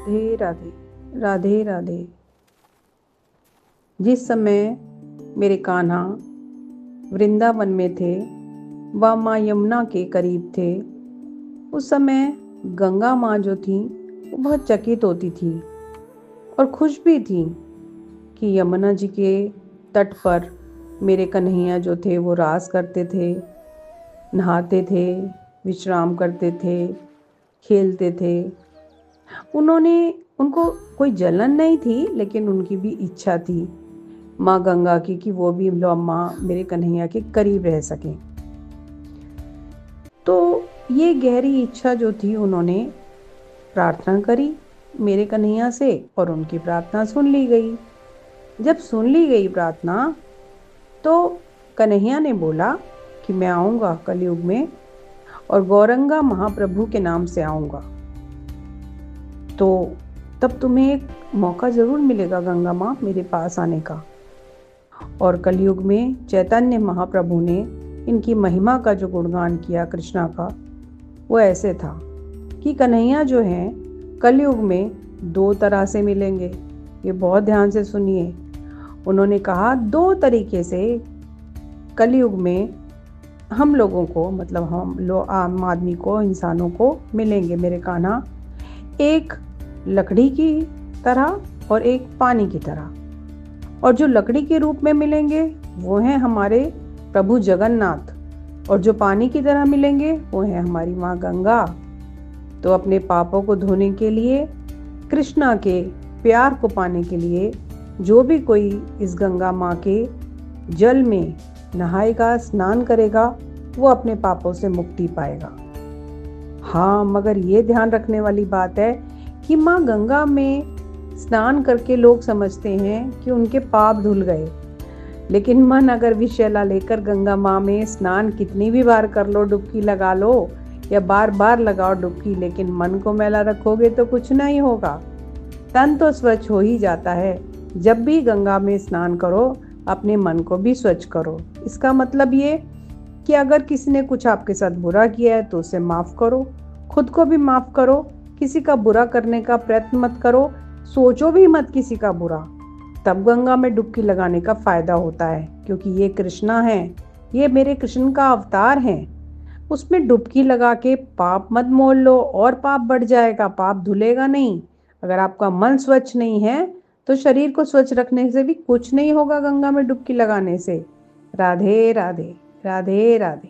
राधे राधे। राधे राधे। जिस समय मेरे कान्हा वृंदावन में थे व माँ यमुना के करीब थे, उस समय गंगा माँ जो थी वो बहुत चकित होती थी और खुश भी थी कि यमुना जी के तट पर मेरे कन्हैया जो थे वो रास करते थे, नहाते थे, विश्राम करते थे, खेलते थे। उनको कोई जलन नहीं थी, लेकिन उनकी भी इच्छा थी माँ गंगा की कि वो भी माँ मेरे कन्हैया के करीब रह सकें। तो ये गहरी इच्छा जो थी, उन्होंने प्रार्थना करी मेरे कन्हैया से और उनकी प्रार्थना सुन ली गई। जब सुन ली गई प्रार्थना, तो कन्हैया ने बोला कि मैं आऊँगा कलयुग में और गौरंगा महाप्रभु के नाम से आऊँगा, तो तब तुम्हें एक मौका ज़रूर मिलेगा गंगा माँ मेरे पास आने का। और कलयुग में चैतन्य महाप्रभु ने इनकी महिमा का जो गुणगान किया कृष्णा का, वो ऐसे था कि कन्हैया जो हैं कलयुग में 2 तरह से मिलेंगे। ये बहुत ध्यान से सुनिए। उन्होंने कहा 2 तरीके से कलयुग में हम लोगों को, मतलब हम लोग आम आदमी को, इंसानों को मिलेंगे मेरे कान्हा। एक लकड़ी की तरह और एक पानी की तरह। और जो लकड़ी के रूप में मिलेंगे वो हैं हमारे प्रभु जगन्नाथ, और जो पानी की तरह मिलेंगे वो हैं हमारी माँ गंगा। तो अपने पापों को धोने के लिए, कृष्णा के प्यार को पाने के लिए, जो भी कोई इस गंगा माँ के जल में नहाएगा, स्नान करेगा, वो अपने पापों से मुक्ति पाएगा। हाँ, मगर ये ध्यान रखने वाली बात है कि माँ गंगा में स्नान करके लोग समझते हैं कि उनके पाप धुल गए, लेकिन मन अगर विषैला लेकर गंगा माँ में स्नान कितनी भी बार कर लो, डुबकी लगा लो या बार बार लगाओ डुबकी, लेकिन मन को मैला रखोगे तो कुछ नहीं होगा। तन तो स्वच्छ हो ही जाता है। जब भी गंगा में स्नान करो, अपने मन को भी स्वच्छ करो। इसका मतलब ये कि अगर किसी ने कुछ आपके साथ बुरा किया है तो उसे माफ़ करो, खुद को भी माफ़ करो। किसी का बुरा करने का प्रयत्न मत करो, सोचो भी मत किसी का बुरा। तब गंगा में डुबकी लगाने का फ़ायदा होता है, क्योंकि ये कृष्णा हैं, ये मेरे कृष्ण का अवतार हैं। उसमें डुबकी लगा के पाप मत मोल लो और पाप बढ़ जाएगा, पाप धुलेगा नहीं। अगर आपका मन स्वच्छ नहीं है तो शरीर को स्वच्छ रखने से भी कुछ नहीं होगा गंगा में डुबकी लगाने से। राधे राधे। राधे राधे।